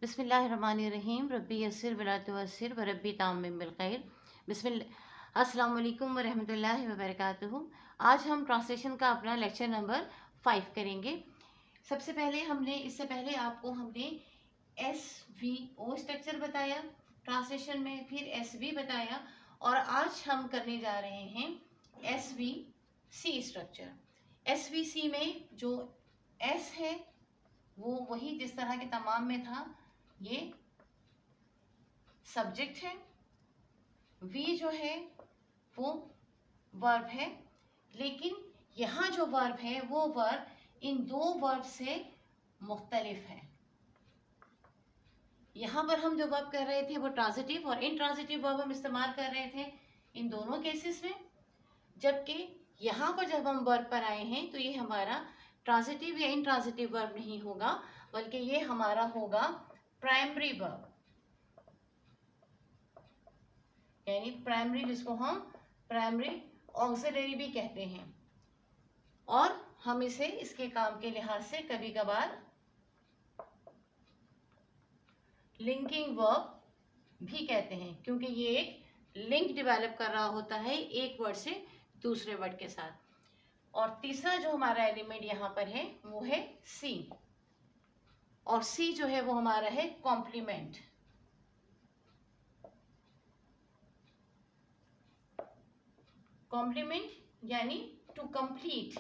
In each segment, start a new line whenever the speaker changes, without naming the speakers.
बिस्मिल्लाहिर्रहमानिर्रहीम रब्बी यस्सिर वला तुअस्सिर व रब्बी ताम्मिम बिल खैर। अस्सलाम वालेकुम व रहमतुल्लाहि व बरकातुहू। आज हम ट्रांसलेशन का अपना लेक्चर नंबर 5 करेंगे। सबसे पहले इससे पहले आपको हमने SVO स्ट्रक्चर बताया ट्रांसलेशन में, फिर SV बताया और आज हम करने जा रहे हैं SVC स्ट्रक्चर। SVC में जो S है वो वही जिस तरह के तमाम में था, ये सब्जेक्ट है। V जो है वो वर्ब है, लेकिन यहाँ जो वर्ब है वो वर्ब इन दो वर्ब से मुख्तलिफ है। यहाँ पर हम जो वर्ब कर रहे थे वो ट्रांजिटिव और इंट्रांजिटिव वर्ब हम इस्तेमाल कर रहे थे इन दोनों केसेस में, जबकि यहाँ पर जब हम वर्ब पर आए हैं तो ये हमारा ट्रांजिटिव या इंट्रांजिटिव वर्ब नहीं होगा, बल्कि ये हमारा होगा प्राइमरी वर्ब, यानी प्राइमरी, जिसको हम प्राइमरी ऑक्सिलरी भी कहते हैं। और हम इसे इसके काम के लिहाज से कभी कभार लिंकिंग वर्ब भी कहते हैं, क्योंकि ये एक लिंक डेवलप कर रहा होता है एक वर्ड से दूसरे वर्ड के साथ। और तीसरा जो हमारा एलिमेंट यहाँ पर है वो है सी, और सी जो है वो हमारा है कॉम्प्लीमेंट। कॉम्प्लीमेंट यानी टू कंप्लीट।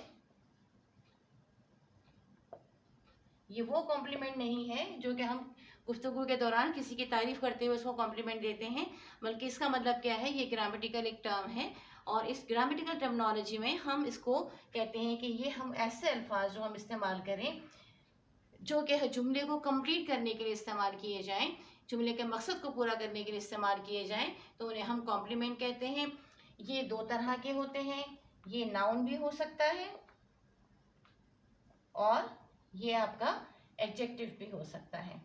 ये वो कॉम्प्लीमेंट नहीं है जो कि हम गुफ्तगू के दौरान किसी की तारीफ करते हुए उसको कॉम्प्लीमेंट देते हैं, बल्कि इसका मतलब क्या है, ये ग्रामेटिकल एक टर्म है और इस ग्रामेटिकल टर्मिनोलॉजी में हम इसको कहते हैं कि ये हम ऐसे अल्फाज जो हम इस्तेमाल करें जो कि जुमले को कंप्लीट करने के लिए इस्तेमाल किए जाएं, जुमले के मकसद को पूरा करने के लिए इस्तेमाल किए जाएं, तो उन्हें हम कॉम्प्लीमेंट कहते हैं। ये दो तरह के होते हैं, ये नाउन भी हो सकता है और ये आपका एडजेक्टिव भी हो सकता है,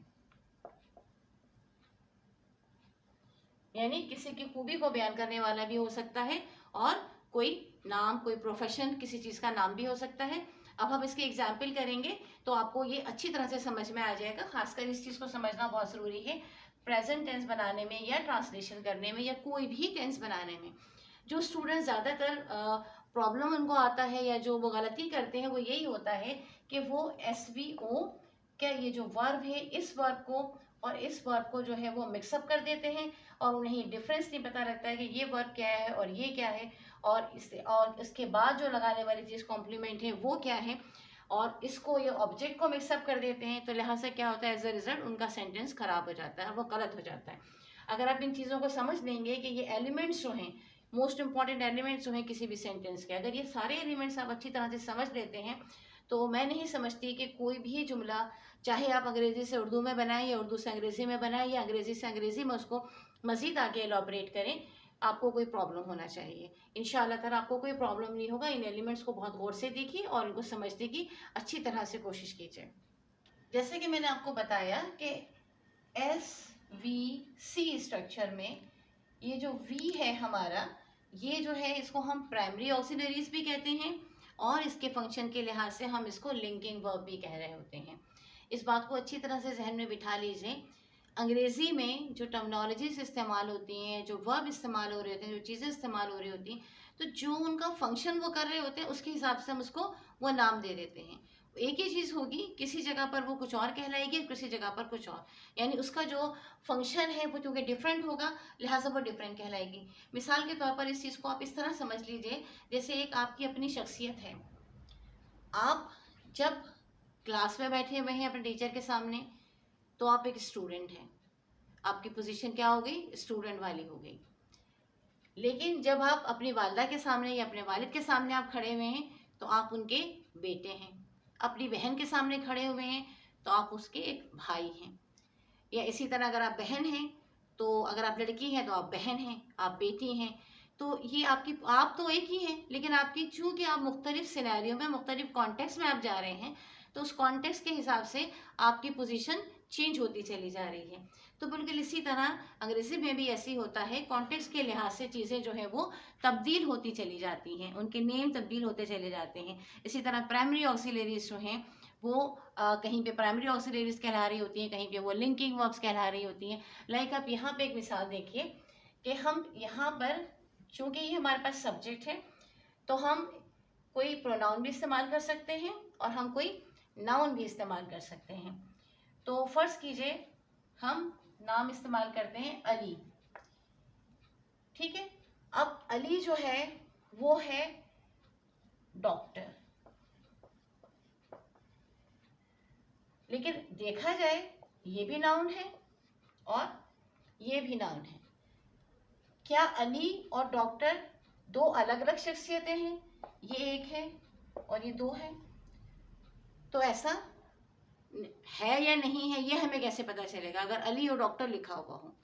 यानी किसी की खूबी को बयान करने वाला भी हो सकता है और कोई नाम, कोई प्रोफेशन, किसी चीज़ का नाम भी हो सकता है। अब हम इसके एग्जाम्पल करेंगे तो आपको ये अच्छी तरह से समझ में आ जाएगा। खासकर इस चीज़ को समझना बहुत ज़रूरी है प्रेजेंट टेंस बनाने में या ट्रांसलेशन करने में या कोई भी टेंस बनाने में। जो स्टूडेंट ज़्यादातर प्रॉब्लम उनको आता है या जो वो गलती करते हैं वो यही होता है कि वो SVO क्या ये जो वर्ब है इस वर्ब को और इस वर्ब को जो है वो मिक्सअप कर देते हैं और उन्हें डिफरेंस नहीं पता लगता है कि ये वर्ब क्या है और ये क्या है, और इसके बाद जो लगाने वाली चीज़ कॉम्प्लीमेंट है वो क्या है, और इसको ये ऑब्जेक्ट को मिक्सअप कर देते हैं। तो लिहाजा क्या होता है, एज अ रिजल्ट उनका सेंटेंस खराब हो जाता है, वो गलत हो जाता है। अगर आप इन चीज़ों को समझ लेंगे कि ये एलिमेंट्स जो हैं, मोस्ट इंपॉर्टेंट एलिमेंट्स जो हैं किसी भी सेंटेंस के, अगर ये सारे एलिमेंट्स आप अच्छी तरह से समझ लेते हैं तो मैं नहीं समझती कि कोई भी जुमला, चाहे आप अंग्रेज़ी से उर्दू में बनाएं या उर्दू से अंग्रेज़ी में बनाएं या अंग्रेज़ी से अंग्रेज़ी में उसको मज़ीद आगे एलॉबरेट करें, आपको कोई प्रॉब्लम होना चाहिए। इंशाअल्लाह ताला आपको कोई प्रॉब्लम नहीं होगा। इन एलिमेंट्स को बहुत गौर से देखिए और इनको समझने की अच्छी तरह से कोशिश कीजिए। जैसे कि मैंने आपको बताया कि SVC स्ट्रक्चर में ये जो V है हमारा, ये जो है इसको हम प्राइमरी ऑक्सिलरीज भी कहते हैं और इसके फंक्शन के लिहाज से हम इसको लिंकिंग वर्ब भी कह रहे होते हैं। इस बात को अच्छी तरह से जहन में बिठा लीजिए। अंग्रेज़ी में जो टर्मिनोलॉजीज इस्तेमाल होती हैं, जो वर्ब इस्तेमाल हो रहे होते हैं, जो चीज़ें इस्तेमाल हो रही होती हैं, तो जो उनका फंक्शन वो कर रहे होते हैं उसके हिसाब से हम उसको वो नाम दे देते हैं। एक ही चीज़ होगी, किसी जगह पर वो कुछ और कहलाएगी, किसी जगह पर कुछ और, यानी उसका जो फंक्शन है वो क्योंकि डिफरेंट होगा लिहाजा वो डिफरेंट कहलाएगी। मिसाल के तौर पर इस चीज़ को आप इस तरह समझ लीजिए, जैसे एक आपकी अपनी शख्सियत है। आप जब क्लास में बैठे हुए हैं अपने टीचर के सामने तो आप एक स्टूडेंट हैं, आपकी पोजीशन क्या हो गई, स्टूडेंट वाली हो गई। लेकिन जब आप अपनी वालिदा के सामने या अपने वालिद के सामने आप खड़े हुए हैं तो आप उनके बेटे हैं। अपनी बहन के सामने खड़े हुए हैं तो आप उसके एक भाई हैं। या इसी तरह अगर आप बहन हैं तो, अगर आप लड़की हैं तो आप बहन हैं, आप बेटी हैं। तो ये आपकी, आप तो एक ही हैं, लेकिन आपकी चूँकि आप मुख्तलिफ सिनेरियो में, मुख्तलिफ कॉन्टेक्स्ट में आप जा रहे हैं, तो उस कॉन्टेक्स्ट के हिसाब से आपकी पोजीशन चेंज होती चली जा रही है। तो बिल्कुल इसी तरह अंग्रेज़ी में भी ऐसे ही होता है, कॉन्टेक्स्ट के लिहाज से चीज़ें जो है वो तब्दील होती चली जाती हैं, उनके नेम तब्दील होते चले जाते हैं। इसी तरह प्राइमरी ऑक्सिलरीज जो हैं वो कहीं पे प्राइमरी ऑक्सिलरीज कहला रही होती हैं, कहीं पे वो लिंकिंग वर्ब्स कहला रही होती हैं। लाइक आप यहाँ पे एक मिसाल देखिए कि हम यहाँ पर, चूँकि ये हमारे पास सब्जेक्ट है, तो हम कोई प्रोनाउन भी इस्तेमाल कर सकते हैं और हम कोई नाउन भी इस्तेमाल कर सकते हैं। तो फर्ज कीजिए हम नाम इस्तेमाल करते हैं अली, ठीक है। अब अली जो है वो है डॉक्टर, लेकिन देखा जाए ये भी नाउन है और ये भी नाउन है। क्या अली और डॉक्टर दो अलग अलग शख्सियतें हैं? ये एक है और ये दो है। तो ऐसा है या नहीं है ये हमें कैसे पता चलेगा अगर अली और डॉक्टर लिखा हुआ हो।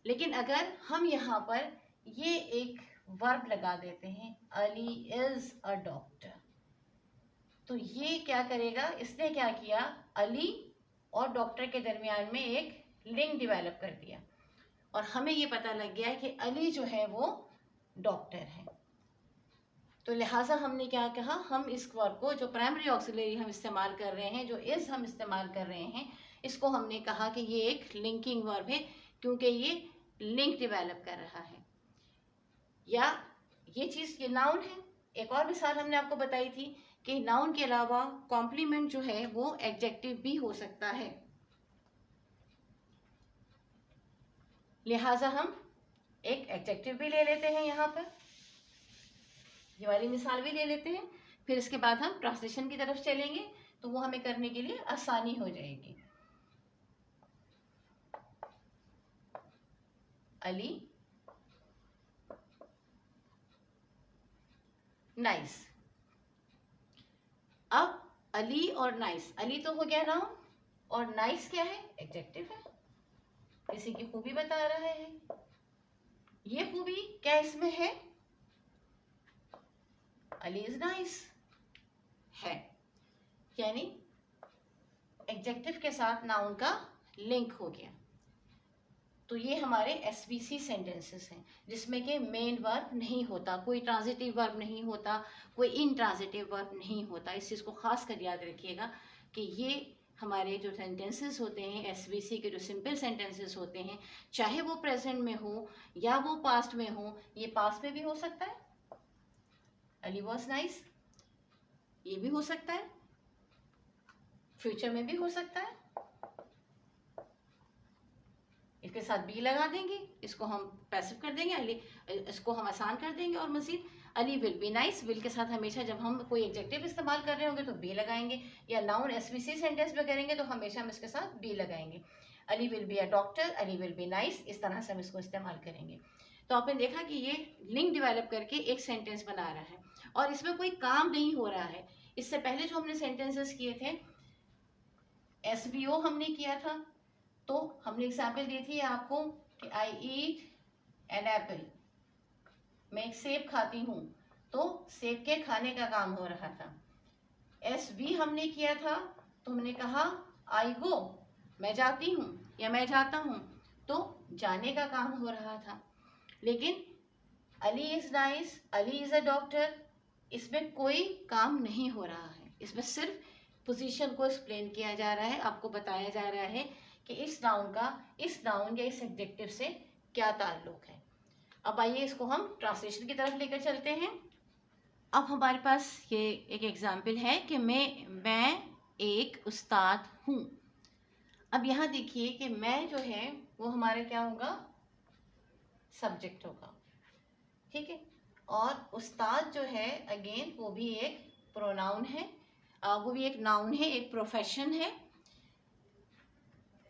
लेकिन अगर हम यहाँ पर ये एक वर्ब लगा देते हैं, अली इज अ डॉक्टर, तो ये क्या करेगा, इसने क्या किया, अली और डॉक्टर के दरमियान में एक लिंक डेवलप कर दिया और हमें ये पता लग गया कि अली जो है वो डॉक्टर है। तो लिहाजा हमने क्या कहा, हम इस वर्ब को, जो प्राइमरी ऑक्सिलरी हम इस्तेमाल कर रहे हैं, जो इज़ हम इस्तेमाल कर रहे हैं, इसको हमने कहा कि ये एक लिंकिंग वर्ब है क्योंकि ये लिंक डेवलप कर रहा है। या ये चीज़, ये नाउन है। एक और मिसाल हमने आपको बताई थी कि नाउन के अलावा कॉम्प्लीमेंट जो है वो एडजेक्टिव भी हो सकता है। लिहाजा हम एक एडजेक्टिव भी ले लेते हैं, यहाँ पर ये वाली मिसाल भी ले लेते हैं, फिर इसके बाद हम ट्रांसलेशन की तरफ चलेंगे तो वो हमें करने के लिए आसानी हो जाएगी। अली नाइस। अब अली और नाइस, अली तो हो गया नाउन और नाइस क्या है, एडजेक्टिव है, किसी की खूबी बता रहा है। ये खूबी क्या इसमें है, अली इज नाइस है, यानी एडजेक्टिव के साथ नाउन का लिंक हो गया। तो ये हमारे एसवीसी सेंटेंसेस हैं जिसमें कि मेन वर्ब नहीं होता, कोई ट्रांजिटिव वर्ब नहीं होता, कोई इनट्रांजिटिव वर्ब नहीं होता। इस चीज़ को खास कर याद रखिएगा कि ये हमारे जो सेंटेंसेस होते हैं, एसवीसी के जो सिंपल सेंटेंसेस होते हैं, चाहे वो प्रेजेंट में हो या वो पास्ट में हो, ये पास्ट में भी हो सकता है, अली वॉज नाइस, ये भी हो सकता है, फ्यूचर में भी हो सकता है। इसके साथ बी लगा देंगे, इसको हम पैसिव कर देंगे, अली, इसको हम आसान कर देंगे। और Majid Ali will be nice, will के साथ हमेशा जब हम कोई एडजेक्टिव इस्तेमाल कर रहे होंगे तो बी लगाएंगे, या नाउन एसवीसी सेंटेंस में करेंगे तो हमेशा हम इसके साथ बी लगाएंगे। Ali will be a doctor, Ali will be nice, इस तरह से हम इसको इस्तेमाल करेंगे। तो आपने देखा कि ये लिंक डेवलप करके एक सेंटेंस बना रहा है और इसमें कोई काम नहीं हो रहा है। इससे पहले जो हमने सेंटेंसेस किए थे, एसवीओ हमने किया था, तो हमने एग्जाम्पल दी थी आपको कि आई ईट एन एप्पल, मैं एक सेब खाती हूँ, तो सेब के खाने का काम हो रहा था। एस वी हमने किया था तो हमने कहा आई गो, मैं जाती हूँ या मैं जाता हूँ, तो जाने का काम हो रहा था। लेकिन Ali is nice, Ali is a doctor, इसमें कोई काम नहीं हो रहा है, इसमें सिर्फ पोजीशन को एक्सप्लेन किया जा रहा है, आपको बताया जा रहा है कि इस नाउन का इस नाउन या इस एडजेक्टिव से क्या ताल्लुक है। अब आइए इसको हम ट्रांसलेशन की तरफ लेकर चलते हैं। अब हमारे पास ये एक एग्जाम्पल है कि मैं एक उस्ताद हूँ। अब यहाँ देखिए कि मैं जो है वो हमारा क्या होगा, सब्जेक्ट होगा, ठीक है। और उस्ताद जो है अगेन वो भी एक प्रोनाउन है, वो भी एक नाउन है, एक प्रोफेशन है।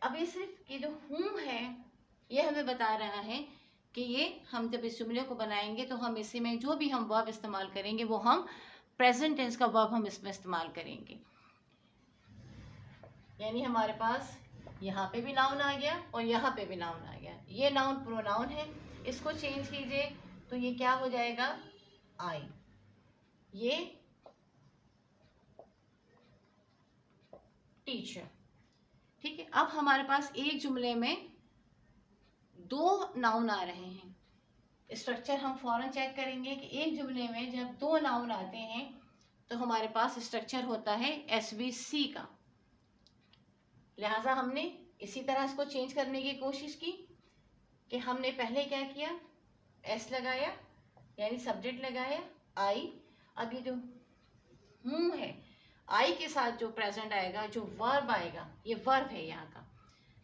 अब ये सिर्फ ये जो हूँ है ये हमें बता रहा है कि ये हम जब इस जुमले को बनाएंगे तो हम इसी में जो भी हम वर्ब इस्तेमाल करेंगे वो हम प्रेजेंट टेंस का वर्ब हम इसमें इस्तेमाल करेंगे। यानी हमारे पास यहाँ पे भी नाउन आ गया और यहाँ पे भी नाउन आ गया। ये नाउन प्रोनाउन है, इसको चेंज कीजिए तो ये क्या हो जाएगा, आई। ये टीचर, ठीक है। अब हमारे पास एक जुमले में दो नाउन आ रहे हैं। स्ट्रक्चर हम फौरन चेक करेंगे कि एक जुमले में जब दो नाउन आते हैं तो हमारे पास स्ट्रक्चर होता है एसवीसी का। लिहाजा हमने इसी तरह इसको चेंज करने की कोशिश की कि हमने पहले क्या किया, एस लगाया यानी सब्जेक्ट लगाया, आई। अब ये जो हूँ है, आई के साथ जो प्रेजेंट आएगा, जो वर्ब आएगा, ये वर्ब है यहाँ का,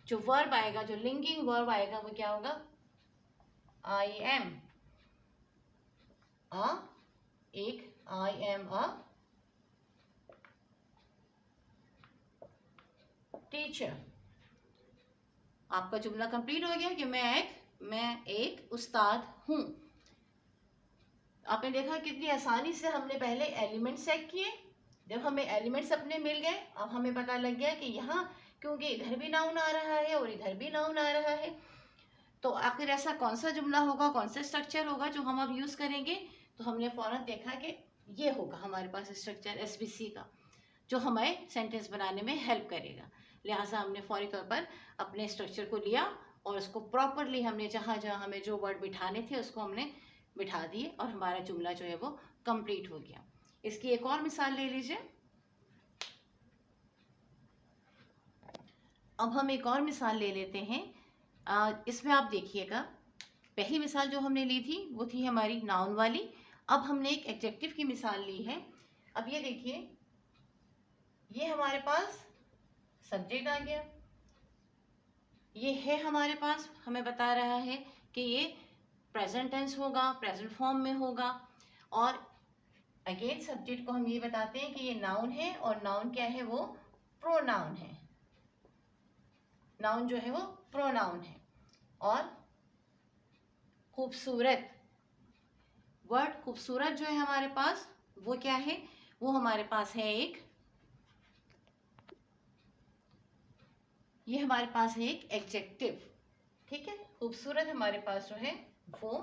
जो वर्ब आएगा, जो लिंकिंग वर्ब आएगा वो क्या होगा, आई एम अ, एक आई एम अ टीचर। आपका जुमला कंप्लीट हो गया कि मैं एक उस्ताद हूँ। आपने देखा कितनी आसानी से हमने पहले एलिमेंट सेट किए। जब हमें एलिमेंट्स अपने मिल गए, अब हमें पता लग गया कि यहाँ क्योंकि इधर भी नाउन आ रहा है और इधर भी नाउन आ रहा है, तो आखिर ऐसा कौन सा जुमला होगा, कौन सा स्ट्रक्चर होगा जो हम अब यूज़ करेंगे। तो हमने फ़ौरन देखा कि ये होगा हमारे पास स्ट्रक्चर एसबीसी का, जो हमें सेंटेंस बनाने में हेल्प करेगा। लिहाजा हमने फौरी तौर पर अपने स्ट्रक्चर को लिया और उसको प्रॉपरली हमने जहाँ जहाँ हमें जो वर्ड बिठाने थे उसको हमने बिठा दिए और हमारा जुमला जो है वो कंप्लीट हो गया। इसकी एक और मिसाल ले लीजिए। अब हम एक और मिसाल ले लेते हैं। इसमें आप देखिएगा, पहली मिसाल जो हमने ली थी वो थी हमारी नाउन वाली। अब हमने एक एडजेक्टिव की मिसाल ली है। अब ये देखिए, ये हमारे पास सब्जेक्ट आ गया, ये है हमारे पास, हमें बता रहा है कि ये प्रेजेंट टेंस होगा, प्रेजेंट फॉर्म में होगा। और अगेन सब्जेक्ट को हम ये बताते हैं कि ये नाउन है, और नाउन क्या है, वो प्रोनाउन है। नाउन जो है वो प्रोनाउन है। और खूबसूरत, वर्ड खूबसूरत जो है हमारे पास वो क्या है, वो हमारे पास है एक, ये हमारे पास है एक एडजेक्टिव। ठीक है, खूबसूरत हमारे पास जो है वो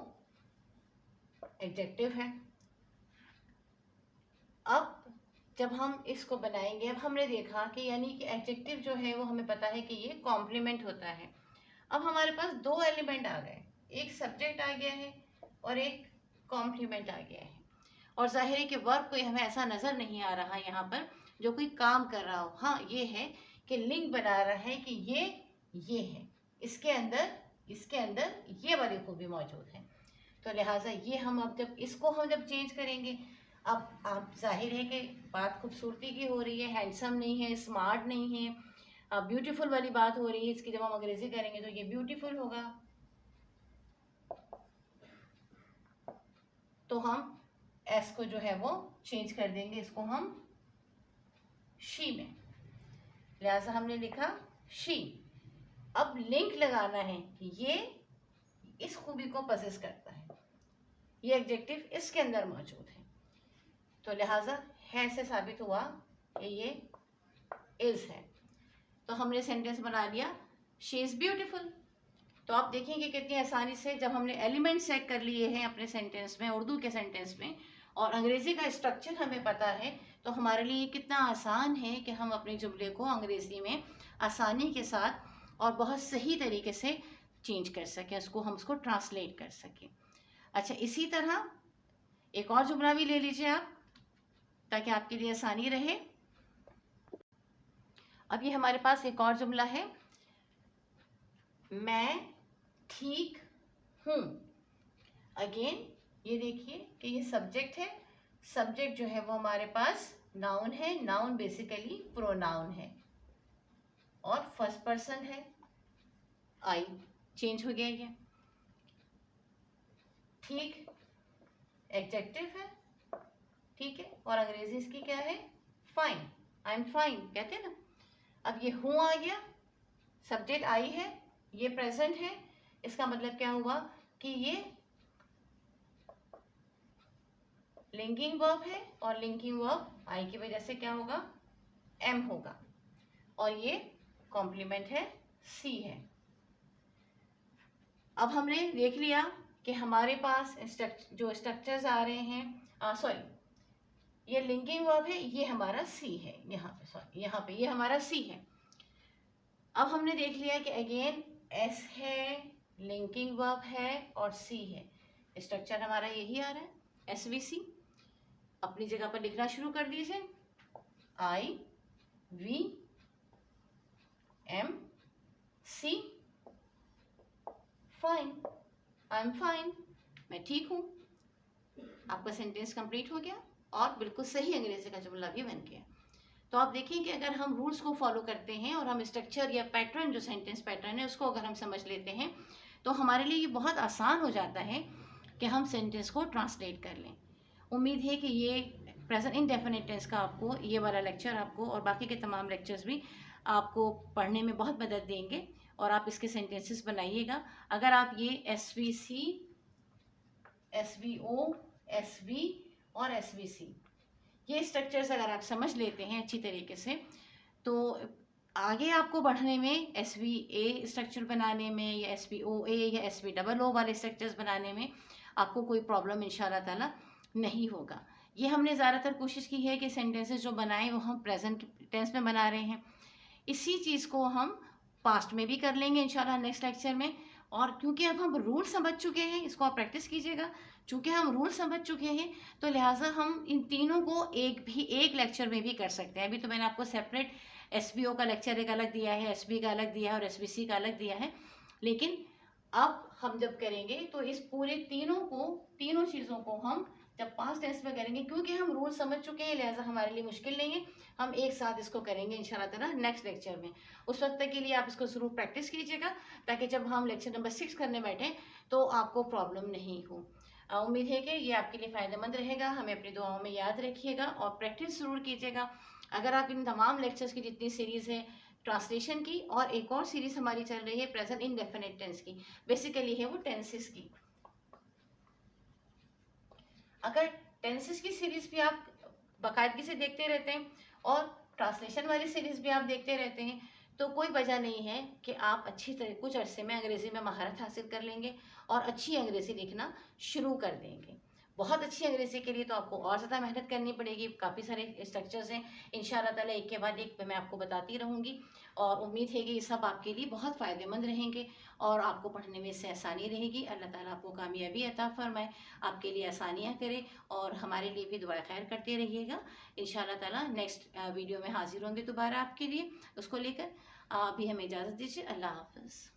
एडजेक्टिव है। अब जब हम इसको बनाएंगे, अब हमने देखा कि यानी कि एडजेक्टिव जो है वो हमें पता है कि ये कॉम्प्लीमेंट होता है। अब हमारे पास दो एलिमेंट आ गए, एक सब्जेक्ट आ गया है और एक कॉम्प्लीमेंट आ गया है। और जाहिर है कि वर्ब कोई हमें ऐसा नज़र नहीं आ रहा यहाँ पर जो कोई काम कर रहा हो। हाँ, ये है कि लिंक बना रहा है कि ये है, इसके अंदर ये वाली खूबी मौजूद है। तो लिहाजा ये हम अब जब चेंज करेंगे, अब आप जाहिर है कि बात खूबसूरती की हो रही है, हैंडसम नहीं है, स्मार्ट नहीं है, अब ब्यूटीफुल वाली बात हो रही है। इसकी जब हम अंग्रेजी करेंगे तो ये ब्यूटीफुल होगा। तो हम एस को जो है वो चेंज कर देंगे, इसको हम शी में, लिहाजा हमने लिखा शी। अब लिंक लगाना है कि ये इस खूबी को पसेस करता है, ये एडजेक्टिव इसके अंदर मौजूद है। तो लिहाजा है से साबित हुआ कि ये इज है। तो हमने सेंटेंस बना लिया, शी इज़ ब्यूटीफुल। तो आप देखेंगे कितनी आसानी से जब हमने एलिमेंट सेट कर लिए हैं अपने सेंटेंस में, उर्दू के सेंटेंस में, और अंग्रेज़ी का स्ट्रक्चर हमें पता है, तो हमारे लिए कितना आसान है कि हम अपने जुमले को अंग्रेज़ी में आसानी के साथ और बहुत सही तरीके से चेंज कर सकें, उसको ट्रांसलेट कर सकें। अच्छा, इसी तरह एक और जुमला भी ले लीजिए आप, ताकि आपके लिए आसानी रहे। अब ये हमारे पास एक और जुमला है, मैं ठीक हूँ। अगेन ये देखिए कि ये सब्जेक्ट है, सब्जेक्ट जो है वो हमारे पास नाउन है, नाउन बेसिकली प्रोनाउन है और फर्स्ट पर्सन है, आई चेंज हो गया ये। ठीक एडजेक्टिव है, ठीक है, और अंग्रेजी इसकी क्या है, फाइन, आई एम फाइन कहते हैं ना। अब ये हूँ आ गया, सब्जेक्ट आई है, ये प्रेजेंट है, इसका मतलब क्या हुआ कि ये लिंकिंग वर्ब है, और लिंकिंग वर्ब आई की वजह से क्या होगा, एम होगा, और ये कॉम्प्लीमेंट है, सी है। अब हमने देख लिया कि हमारे पास जो स्ट्रक्चर्स आ रहे हैं, सॉरी ये लिंकिंग वर्ब है, ये हमारा सी है, यहाँ पे सॉरी यहाँ पे ये हमारा सी है। अब हमने देख लिया कि अगेन एस है, लिंकिंग वर्ब है और सी है, स्ट्रक्चर हमारा यही आ रहा है, एसवीसी। अपनी जगह पर लिखना शुरू कर दीजिए, आई वी MC, fine, I am fine, मैं ठीक हूँ। आपका सेंटेंस कंप्लीट हो गया और बिल्कुल सही अंग्रेजी का जुमला भी बन गया। तो आप देखें कि अगर हम रूल्स को फॉलो करते हैं और हम स्ट्रक्चर या पैटर्न, जो सेंटेंस पैटर्न है, उसको अगर हम समझ लेते हैं तो हमारे लिए ये बहुत आसान हो जाता है कि हम सेंटेंस को ट्रांसलेट कर लें। उम्मीद है कि ये प्रेजेंट इंडेफिनिट टेंस का आपको ये वाला लेक्चर आपको और बाकी के तमाम लेक्चर्स भी आपको पढ़ने में बहुत मदद देंगे और आप इसके सेंटेंसेस बनाइएगा। अगर आप ये SVC, SVO, SV और SVC ये स्ट्रक्चर्स अगर आप समझ लेते हैं अच्छी तरीके से, तो आगे आपको बढ़ने में SVA स्ट्रक्चर बनाने में या SVOA या SVOO वाले स्ट्रक्चर्स बनाने में आपको कोई प्रॉब्लम इंशाल्लाह ताला नहीं होगा। ये हमने ज़्यादातर कोशिश की है कि सेंटेंसेस जो बनाएं वो हम प्रेजेंट टेंस में बना रहे हैं। इसी चीज़ को हम पास्ट में भी कर लेंगे इंशाल्लाह नेक्स्ट लेक्चर में। और क्योंकि अब हम रूल समझ चुके हैं, इसको आप प्रैक्टिस कीजिएगा, चूँकि हम रूल समझ चुके हैं तो लिहाजा हम इन तीनों को एक लेक्चर में भी कर सकते हैं। अभी तो मैंने आपको सेपरेट SVO का लेक्चर एक अलग दिया है, SB का अलग दिया है और SVC का अलग दिया है, लेकिन अब हम जब करेंगे तो इस पूरे तीनों चीज़ों को हम जब पास्ट टेंस में करेंगे, क्योंकि हम रूल समझ चुके हैं लिहाजा हमारे लिए मुश्किल नहीं है, हम एक साथ इसको करेंगे इंशाल्लाह ताला नेक्स्ट लेक्चर में। उस वक्त तक के लिए आप इसको ज़रूर प्रैक्टिस कीजिएगा ताकि जब हम लेक्चर नंबर 6 करने बैठें तो आपको प्रॉब्लम नहीं हो। उम्मीद है कि ये आपके लिए फ़ायदेमंद रहेगा। हमें अपनी दुआओं में याद रखिएगा और प्रैक्टिस ज़रूर कीजिएगा। अगर आप इन तमाम लेक्चर्स की जितनी सीरीज़ है ट्रांसलेशन की, और एक और सीरीज़ हमारी चल रही है प्रेजेंट इंडेफिनिट टेंस की, बेसिकली है वो टेंसेस की। अगर टेंसेस की सीरीज़ भी आप बाकायदगी से देखते रहते हैं और ट्रांसलेशन वाली सीरीज़ भी आप देखते रहते हैं तो कोई वजह नहीं है कि आप अच्छी तरह कुछ अरसे में अंग्रेज़ी में महारत हासिल कर लेंगे और अच्छी अंग्रेज़ी लिखना शुरू कर देंगे। बहुत अच्छी अंग्रेज़ी के लिए तो आपको और ज़्यादा मेहनत करनी पड़ेगी। काफ़ी सारे स्ट्रक्चर्स हैं, इंशाल्लाह ताला एक के बाद एक मैं आपको बताती रहूँगी और उम्मीद है कि ये सब आपके लिए बहुत फ़ायदेमंद रहेंगे और आपको पढ़ने में इससे आसानी रहेगी। अल्लाह ताला आपको कामयाबी अता फरमाए, आपके लिए आसानियाँ करे और हमारे लिए भी दुआ खैर करते रहिएगा। इंशाल्लाह ताला नेक्स्ट वीडियो में हाजिर होंगे दोबारा आपके लिए उसको लेकर। अभी हमें इजाज़त दीजिए। अल्लाह हाफ़िज़।